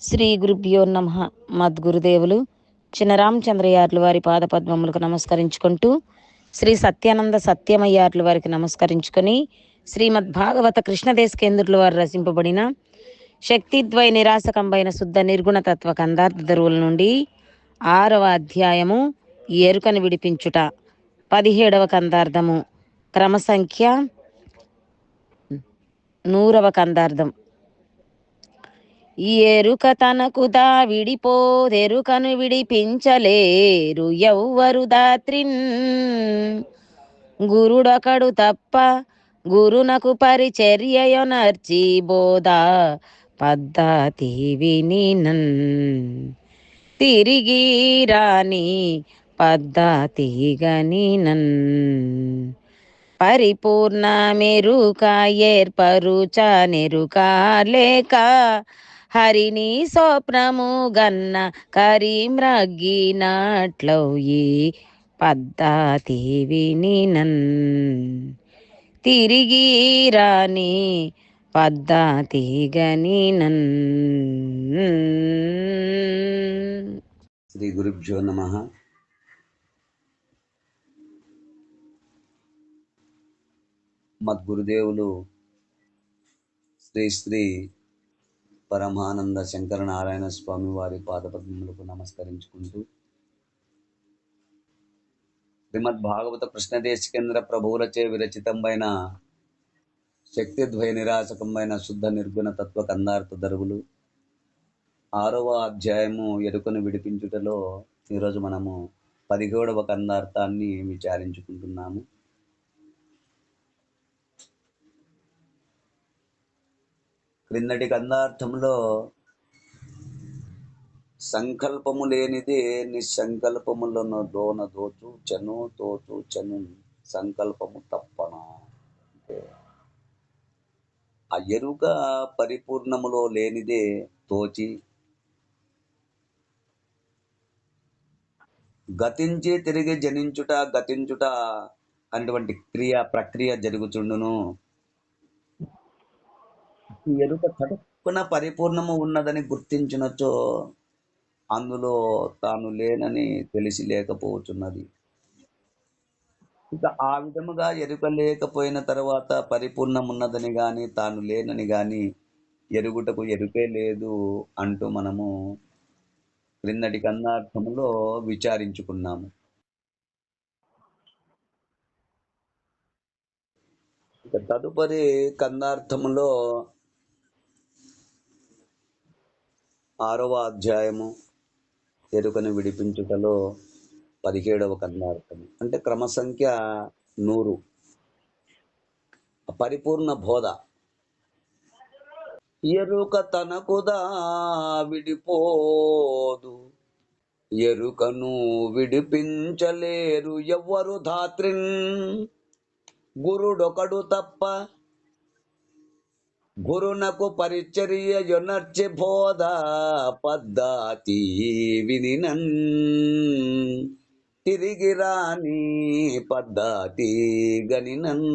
శ్రీ గురుభ్యో నమః. మద్గురుదేవులు చినరామచంద్రయార్లు వారి పాదపద్మములకు నమస్కరించుకుంటూ, శ్రీ సత్యానంద సత్యమయ్యార్లు వారికి నమస్కరించుకొని, శ్రీమద్భాగవత కృష్ణదేశకేంద్రుల వారు రచింపబడిన శక్తిద్వయ నిరాశకంబైన శుద్ధ నిర్గుణ తత్వ కందార్థ ధరువుల నుండి 6వ అధ్యాయము ఎరుకను విడిపించుట, 17వ కందార్థము క్రమసంఖ్య 100వ కందార్థం. ఎరుక తనకు దా విడిపోదెరుకను విడిపించలేరు ఎవ్వరు దాత్రిన్. గురుడొకడు తప్ప గురునకు పరిచర్యయొనర్చి బోధ పద్ధతి వినినన్. తిరిగి రాని పద్ధతి గనినన్. పరిపూర్ణ మెరుక ఏర్పరుచ నెరుక లేక హరిని స్వప్నము గన్న కరిమ్రగ్గినట్లయి పద్ధతి వినినన్. తిరిగి రాని పద్ధతి గనినన్. శ్రీ గురుభ్యో నమః. మద్గురుదేవులు శ్రీ శ్రీ పరమానంద శంకర నారాయణ స్వామి వారి పాదపద్మములకు నమస్కరించుకుంటూ, శ్రీమద్భాగవత కృష్ణదేశికేంద్ర ప్రభువులచే విరచితంబైన శక్తిద్వయ నిరాశకంబైన శుద్ధ నిర్గుణ తత్వ కందార్థ ధరువులు 6వ అధ్యాయము ఎరుకను విడిపించుటలో ఈరోజు మనము 17వ కందార్థాన్ని విచారించుకుంటున్నాము. క్రిందటి కందార్థంలో సంకల్పము లేనిదే నిస్సంకల్పములను దోన దోచు చను తోచు చను సంకల్పము తప్పన. అంటే ఆ ఎరుక పరిపూర్ణములో లేనిదే తోచి గతించి తిరిగి జనించుట గతించుట అటువంటి ప్రక్రియ జరుగుచుండును. ఈ ఎరుక తడుక్కున పరిపూర్ణము ఉన్నదని గుర్తించినచో అందులో తాను లేనని తెలిసి లేకపోతున్నది. ఇక ఆ విధముగా ఎరుక లేకపోయిన తర్వాత పరిపూర్ణమున్నదని కానీ తాను లేనని కానీ ఎరుగుటకు ఎరుకే లేదు అంటూ మనము క్రిందటి కందార్థములో విచారించుకున్నాము. ఇక తదుపరి కందార్థములో 6వ అధ్యాయము ఎరుకను విడిపించుటలో 17వ కందార్థము అంటే క్రమసంఖ్య 100 పరిపూర్ణ బోధ. ఎరుక తనకుదా విడిపోదు ఎరుకను విడిపించలేరు ఎవ్వరు ధాత్రిన్. గురుడొకడు తప్ప గురునకు పరిచర్యయొనర్చి బోధ పద్ధతి వినినన్. తిరిగి రాని పద్ధతి గనినన్.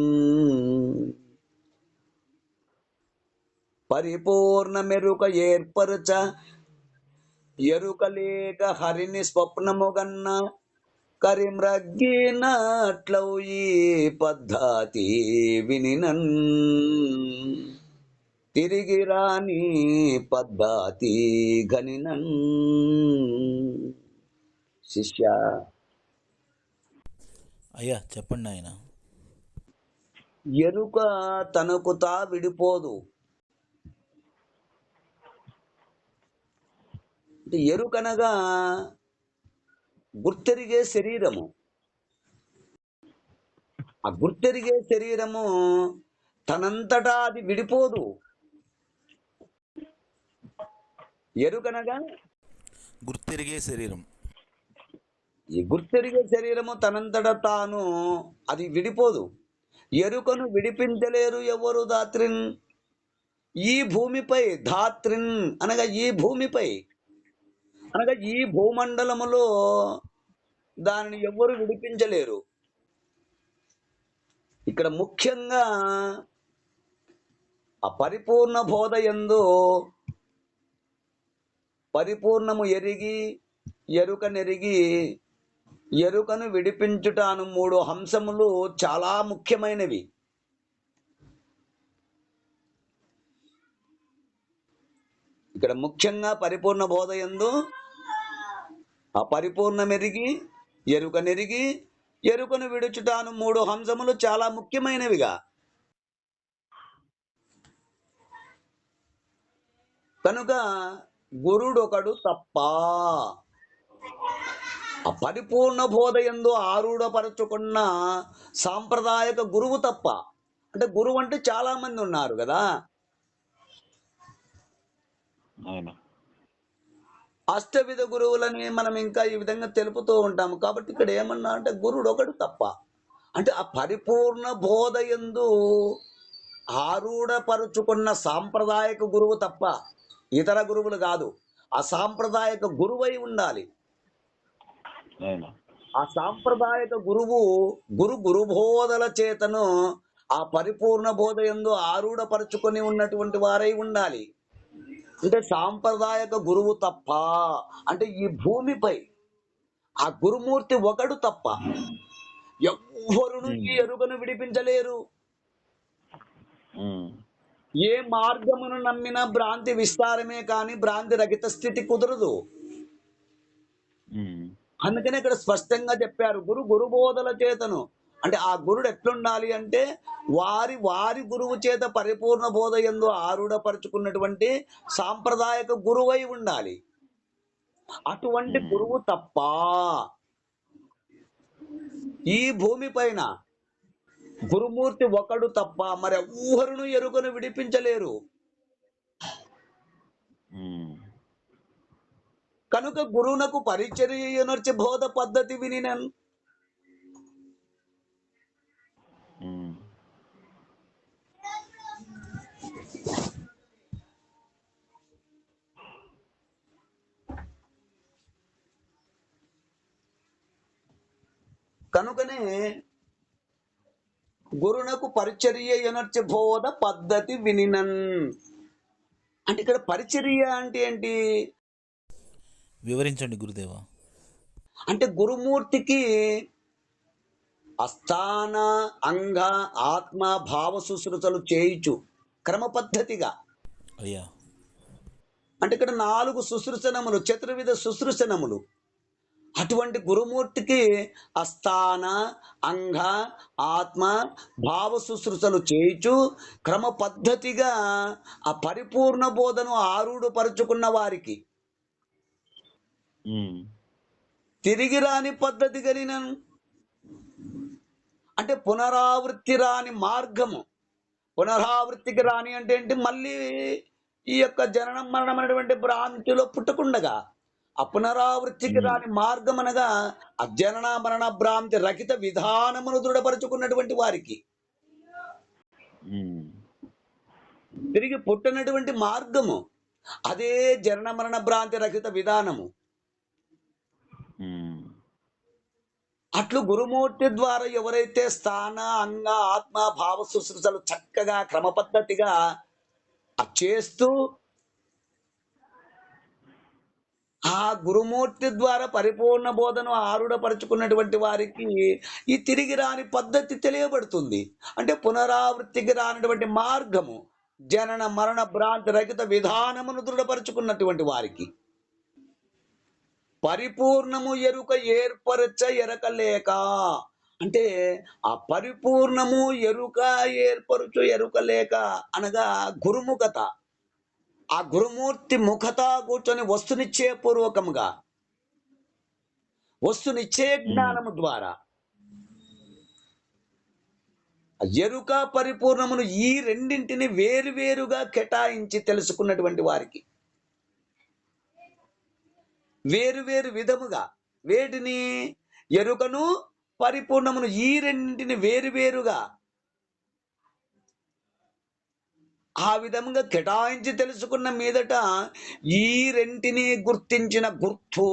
పరిపూర్ణ మెరుక ఏర్పరచ ఎరుక లేక హరిని స్వప్నముగన్న కరిమ్రగ్గినట్లయి పద్ధతి వినినన్. తిరిగి రాని పద్ధతి గనినన్. శిష్య, అయ్యా చెప్పండి ఆయన. ఎరుక తనకు తా విడిపోదు. అంటే ఎరుకనగా గుర్తెరిగే శరీరము. ఆ గుర్తెరిగే శరీరము తనంతటా అది విడిపోదు. ఎరుకనగా గుర్తెరిగే శరీరం. ఈ గుర్తెరిగే శరీరము తనంతటా తాను అది విడిపోదు. ఎరుకను విడిపించలేరు ఎవరు ధాత్రిన్. ఈ భూమిపై ధాత్రిన్ అనగా ఈ భూమిపై అనగా ఈ భూమండలములో దానిని ఎవ్వరు విడిపించలేరు. ఇక్కడ ముఖ్యంగా ఆ పరిపూర్ణ బోధ యందు పరిపూర్ణము ఎరిగి ఎరుక నెరిగి ఎరుకను విడిపించుట అను 3 అంశములు చాలా ముఖ్యమైనవి. ఇక్కడ ముఖ్యంగా పరిపూర్ణ బోధ యందు అపరిపూర్ణమెరిగి ఎరుక నెరిగి ఎరుకను విడుచుట అను 3 అంశములు చాలా ముఖ్యమైనవిగా. కనుక గురుడొకడు తప్ప అపరిపూర్ణ బోధ యందు ఆరూఢపరచుకున్న సాంప్రదాయక గురువు తప్ప. అంటే గురువు అంటే చాలా మంది ఉన్నారు కదా. అష్టవిధ గురువులని మనం ఇంకా ఈ విధంగా తెలుపుతూ ఉంటాము. కాబట్టి ఇక్కడ ఏమన్నా అంటే గురుడు ఒకడు తప్ప. అంటే ఆ పరిపూర్ణ బోధ యందు ఆరూఢపరుచుకున్న సాంప్రదాయక గురువు తప్ప ఇతర గురువులు కాదు. ఆ సాంప్రదాయక గురువై ఉండాలి. ఆ సాంప్రదాయక గురువు గురుబోధల చేతను ఆ పరిపూర్ణ బోధ యందు ఆరూఢపరుచుకొని ఉన్నటువంటి వారై ఉండాలి. అంటే సాంప్రదాయక గురువు తప్ప, అంటే ఈ భూమిపై ఆ గురుమూర్తి ఒకడు తప్ప ఎవ్వరును ఈ ఎరుకను విడిపించలేరు. ఏ మార్గమును నమ్మినా భ్రాంతి విస్తారమే కానీ భ్రాంతి రహిత స్థితి కుదరదు. అందుకనే ఇక్కడ స్పష్టంగా చెప్పారు, గురుబోధల చేతను. అంటే ఆ గురుడు ఎట్లుండాలి అంటే వారి గురువు చేత పరిపూర్ణ బోధ యందు ఆరూఢపరుచుకున్నటువంటి సాంప్రదాయక గురువై ఉండాలి. అటువంటి గురువు తప్ప ఈ భూమి పైన గురుమూర్తి ఒకడు తప్ప మరి ఎవ్వరును ఎరుకను విడిపించలేరు. కనుక గురువునకు పరిచర్యనర్చి బోధ పద్ధతి వినినన్. కనుకనే గురునకు పరిచర్య ఎనర్చి బోధ పద్ధతి వినినన్. అంటే ఇక్కడ పరిచర్య అంటే ఏంటి? వివరించండి గురుదేవా. అంటే గురుమూర్తికి అస్థాన అంగ ఆత్మ భావ శుశ్రూషలు చేయుచు క్రమ పద్ధతిగా. అయ్యా, అంటే ఇక్కడ 4 శుశ్రూషణములు, చతుర్విధ శుశ్రూషణములు. అటువంటి గురుమూర్తికి అస్థాన అంగ ఆత్మ భావ శుశ్రూషలు చేయుచు క్రమ పద్ధతిగా ఆ పరిపూర్ణ బోధను ఆరూఢపరుచుకున్న వారికి తిరిగి రాని పద్ధతి కలిగిన, అంటే పునరావృత్తి రాని మార్గము. పునరావృత్తికి రాని అంటే ఏంటి? మళ్ళీ ఈ యొక్క జననం మరణం అనేటువంటి భ్రాంతిలో పుట్టకుండగా ఆ పునరావృత్తికి రాని మార్గం అనగా ఆ జనన మరణ భ్రాంతి రహిత విధానమును దృఢపరుచుకున్నటువంటి వారికి తిరిగి పుట్టినటువంటి మార్గము అదే జనన మరణ భ్రాంతి రహిత విధానము. అట్లు గురుమూర్తి ద్వారా ఎవరైతే స్థాన అంగ ఆత్మ భావ శుశ్రూషలు చక్కగా క్రమ పద్ధతిగా చేస్తూ ఆ గురుమూర్తి ద్వారా పరిపూర్ణ బోధను ఆరూఢపరుచుకున్నటువంటి వారికి ఈ తిరిగి రాని పద్ధతి తెలియబడుతుంది. అంటే పునరావృత్తికి రానటువంటి మార్గము జనన మరణ భ్రాంతి రహిత విధానమును దృఢపరుచుకున్నటువంటి వారికి పరిపూర్ణము ఎరుక ఏర్పరచ ఎరకలేక. అంటే ఆ పరిపూర్ణము ఎరుక ఏర్పరచు ఎరుకలేక అనగా గురుముఖత. ఆ గురుమూర్తి ముఖత కూర్చొని వస్తునిచ్చే పూర్వకముగా వస్తునిచ్చే జ్ఞానము ద్వారా ఎరుక పరిపూర్ణమును ఈ రెండింటిని వేరువేరుగా కేటాయించి తెలుసుకున్నటువంటి వారికి వేరువేరు విధముగా వేటిని ఎరుకను పరిపూర్ణమును ఈ రెండింటిని వేరువేరుగా ఆ విధంగా కేటాయించి తెలుసుకున్న మీదట ఈ రెంటిని గుర్తించిన గుర్తు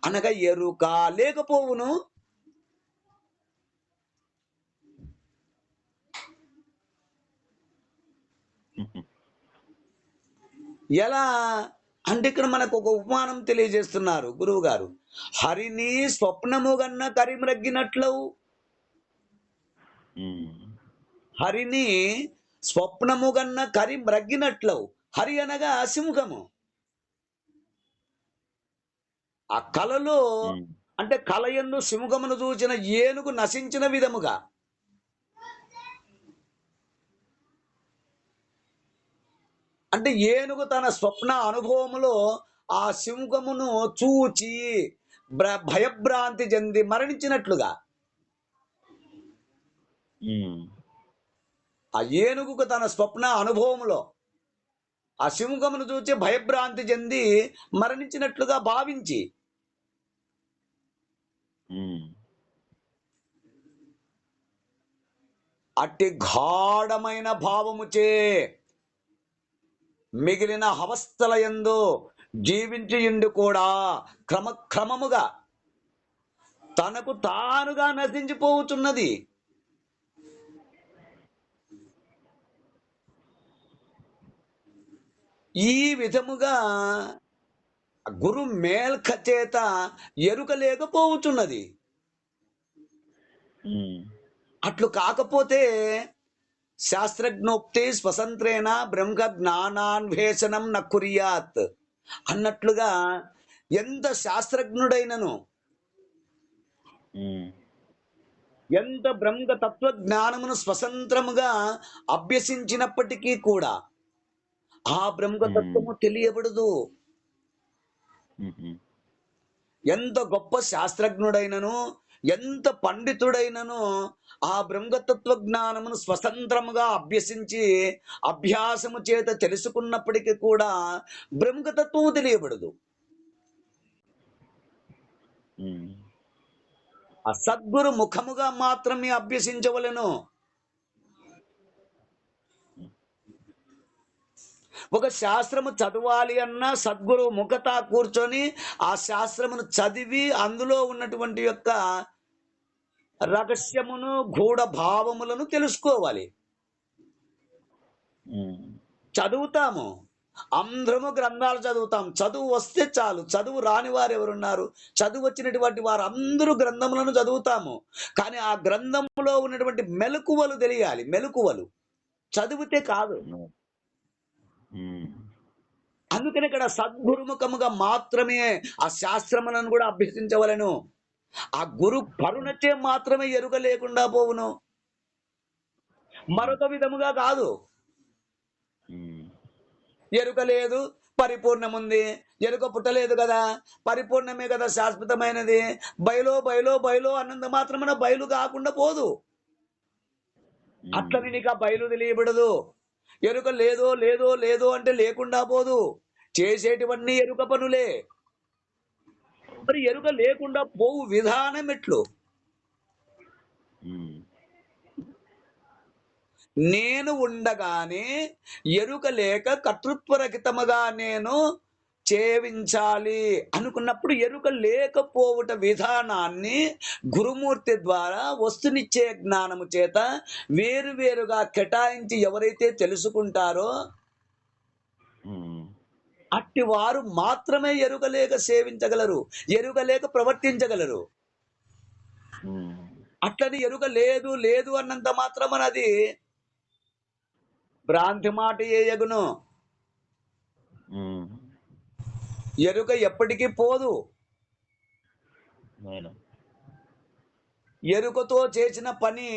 అనగా ఎరుక లేకపోవును. ఎలా అంటే ఇక్కడ మనకు ఒక ఉపమానం తెలియజేస్తున్నారు గురువు గారు. హరిని స్వప్నము గన్న కరిమ్రగ్గినట్లవు. హరిని స్వప్నము గన్న కరిమ్రగ్గినట్లవు. హరి అనగా సింహము. ఆ కలలో అంటే కలయందు సింహమును చూచిన ఏనుగు నశించిన విధముగా అంటే ఏనుగు తన స్వప్న అనుభవములో ఆ సింహమును చూచి భయభ్రాంతి చెంది మరణించినట్లుగా ఆ ఏనుగుకు తన స్వప్న అనుభవములో ఆ సింహమును చూచి భయభ్రాంతి చెంది మరణించినట్లుగా భావించి అట్టి గాఢమైన భావముచే మిగిలిన అవస్థల యందు జీవించియుండి కూడా క్రమక్రమముగా తనకు తానుగా నశించిపోతున్నది. ఈ విధముగా గురు మేల్క చేత ఎరుక లేకపోతున్నది. అట్లు కాకపోతే శాస్త్రజ్ఞోక్తి స్వతంత్రేణ బ్రహ్మ జ్ఞానాన్వేషణం న కుర్యాత్ అన్నట్లుగా ఎంత శాస్త్రజ్ఞుడైనను ఎంత బ్రహ్మ తత్వ జ్ఞానమును స్వతంత్రముగా అభ్యసించినప్పటికీ కూడా ఆ బ్రహ్మతత్వము తెలియబడదు. ఎంత గొప్ప శాస్త్రజ్ఞుడైనను ఎంత పండితుడైనను ఆ బ్రహ్మతత్వ జ్ఞానమును స్వతంత్రముగా అభ్యసించి అభ్యాసము చేత తెలుసుకున్నప్పటికీ కూడా బ్రహ్మతత్వము తెలియబడదు. ఆ సద్గురు ముఖముగా మాత్రమే అభ్యసించవలెను. ఒక శాస్త్రము చదవాలి అన్నా సద్గురు ముఖత కూర్చొని ఆ శాస్త్రమును చదివి అందులో ఉన్నటువంటి యొక్క రహస్యమును గూఢ భావములను తెలుసుకోవాలి. చదువుతాము, అందరము గ్రంథాలు చదువుతాం. చదువు వస్తే చాలు. చదువు రాని వారు ఎవరున్నారు? చదువు వచ్చినటువంటి వారు అందరూ గ్రంథములను చదువుతాము. కానీ ఆ గ్రంథములో ఉన్నటువంటి మెలకువలు తెలియాలి. మెలకువలు చదివితే కాదు. అందుకని ఇక్కడ సద్గురుముఖముగా మాత్రమే ఆ శాస్త్రములను కూడా అభ్యసించవలను. ఆ గురు కరుణచే మాత్రమే ఎరుక లేకుండా పోవును, మరొక విధముగా కాదు. ఎరుక లేదు, పరిపూర్ణముంది. ఎరుక పుట్టలేదు కదా, పరిపూర్ణమే కదా శాశ్వతమైనది. బయలో బయలో బయలో అన్నంత మాత్రమే బయలు కాకుండా పోదు. అట్లని నీకు ఆ బయలు తెలియబడదు. ఎరుక లేదో లేదో లేదో అంటే లేకుండా పోదు. చేసేటివన్నీ ఎరుక పనులే. మరి ఎరుక లేకుండా పోవు విధానం ఎట్లు? నేను ఉండగానే ఎరుక లేక కర్తృత్వరహితముగా నేను చేవించాలి అనుకున్నప్పుడు ఎరుక లేకపోవుట విధానాన్ని గురుమూర్తి ద్వారా వస్తునిచ్చే జ్ఞానము చేత వేరువేరుగా కేటాయించి ఎవరైతే తెలుసుకుంటారో అట్టి వారు మాత్రమే ఎరుక లేక సేవించగలరు, ఎరుక లేక ప్రవర్తించగలరు. అట్లని ఎరుక లేదు లేదు అన్నంత మాత్రమనది భ్రాంతి మాట ఏయగును. ఎరుక ఎప్పటికీ పోదు. ఎరుకతో చేసిన పని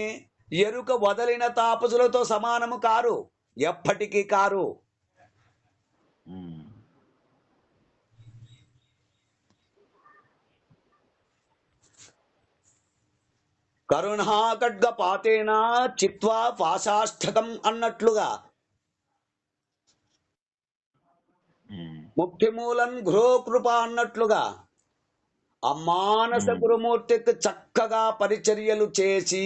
ఎరుక వదలిన తాపసులతో సమానము కారు, ఎప్పటికీ కారు. కరుణాఖడ్గ పాతేన చిత్వా పాశాష్టకం అన్నట్లుగా ముక్తిమూలం గృహ కృప అన్నట్లుగా ఆ మానస గురుమూర్తికి చక్కగా పరిచర్యలు చేసి,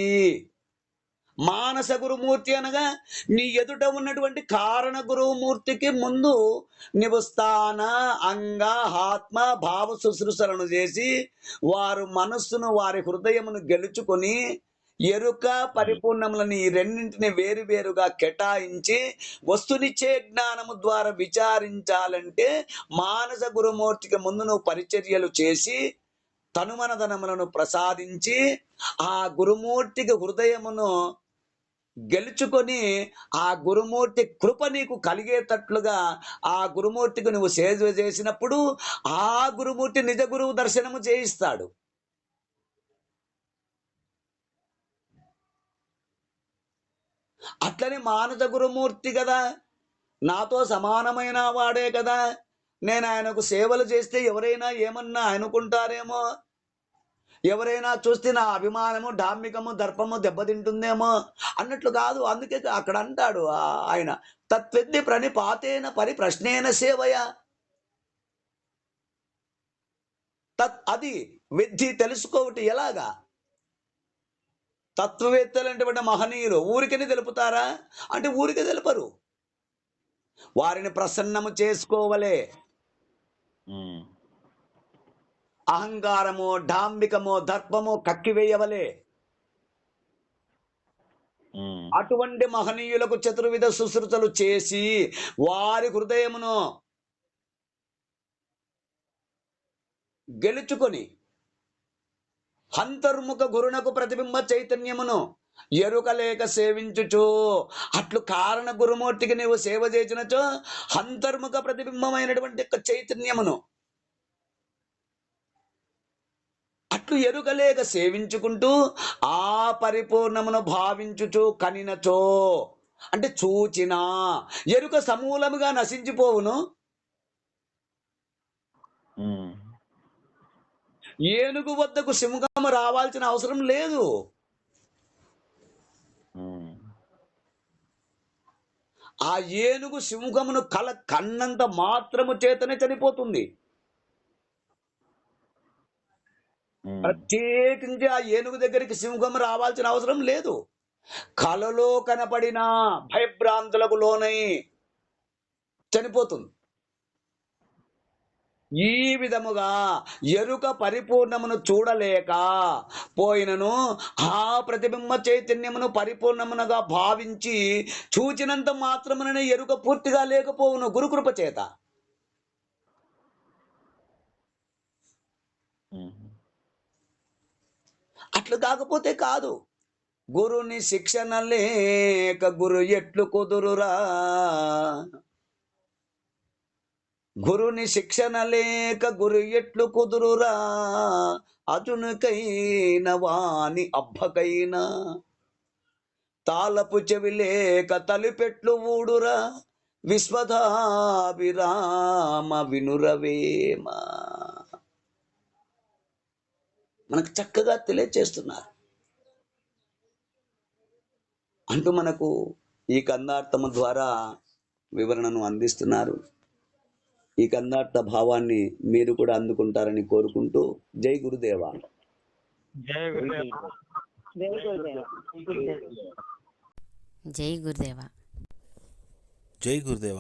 మానస గురుమూర్తి అనగా నీ ఎదుట ఉన్నటువంటి కారణ గురుమూర్తికి ముందు నీవు స్థాన అంగ ఆత్మ భావ శుశ్రూషలను చేసి వారు మనస్సును వారి హృదయమును గెలుచుకొని ఎరుక పరిపూర్ణములని ఈ రెండింటిని వేరువేరుగా కేటాయించి వస్తునిచ్చే జ్ఞానము ద్వారా విచారించాలంటే మానస గురుమూర్తికి ముందు నువ్వు పరిచర్యలు చేసి తనుమనదనములను ప్రసాదించి ఆ గురుమూర్తికి హృదయమును గెలుచుకొని ఆ గురుమూర్తి కృప నీకు కలిగేటట్లుగా ఆ గురుమూర్తికి నువ్వు సేవ చేసినప్పుడు ఆ గురుమూర్తి నిజ గురువు దర్శనము చేయిస్తాడు. అట్లని మానస గురుమూర్తి కదా, నాతో సమానమైన వాడే కదా, నేను ఆయనకు సేవలు చేస్తే ఎవరైనా ఏమన్నా అనుకుంటారేమో, ఎవరైనా చూస్తే నా అభిమానము డాంబికము దర్పము దెబ్బతింటుందేమో అన్నట్లు కాదు. అందుకే అక్కడ అంటాడు ఆయన, తత్విద్ది ప్రణిపాతేన పరిప్రశ్నేన సేవయ. అది విద్ధి తెలుసుకోవటి ఎలాగా? తత్వవేత్తలంటే మహనీయులు ఊరికని తెలుపుతారా అంటే ఊరికే తెలుపరు. వారిని ప్రసన్నము చేసుకోవలే. అహంకారము డాంబికము దర్పము కక్కివేయవలే. అటువంటి మహనీయులకు చతుర్విధ శుశ్రూషలు చేసి వారి హృదయమును గెలుచుకొని హంతర్ముఖ గురునకు ప్రతిబింబ చైతన్యమును ఎరుకలేక సేవించుచు, అట్లు కారణ గురుమూర్తికి నీవు సేవ చేసినచో హంతర్ముఖ ప్రతిబింబమైనటువంటి చైతన్యమును అట్లు ఎరుకలేక సేవించుకుంటూ ఆ పరిపూర్ణమును భావించుచు కనినచో అంటే చూచినా ఎరుక సమూలముగా నశించిపోవును. ఏనుగు వద్దకు సింహము రావాల్సిన అవసరం లేదు. ఆ ఏనుగు సింహమును కన్నంత మాత్రము చేతనే చనిపోతుంది. ప్రత్యేకించి ఆ ఏనుగు దగ్గరికి సింహం రావాల్సిన అవసరం లేదు. కలలో కనపడిన భయభ్రాంతులకు లోనై చనిపోతుంది. ఈ విధముగా ఎరుక పరిపూర్ణమును చూడలేక పోయినను ఆ ప్రతిబింబ చైతన్యమును పరిపూర్ణమునగా భావించి చూచినంత మాత్రముననే ఎరుక పూర్తిగా లేకపోవును గురుకృప చేత. అట్లు కాకపోతే కాదు. గురుని శిక్షణ లేక గురు ఎట్లు కుదురురా, గురుని శిక్షణ లేక గురు ఎట్లు కుదురురా, అటునుకైన వాని అబ్బకైనా తాళపు చెవి లేక తలిపెట్లు ఊడురా, విశ్వధాభిరామ వినురవేమ. మనకు చక్కగా తెలియచేస్తున్నారు అంటూ మనకు ఈ కందార్థము ద్వారా వివరణను అందిస్తున్నారు. ఈ కందార్థ భావాన్ని మీరు కూడా అందుకుంటారని కోరుకుంటూ జై గురుదేవ. జై గురుదేవ. జై గురుదేవ.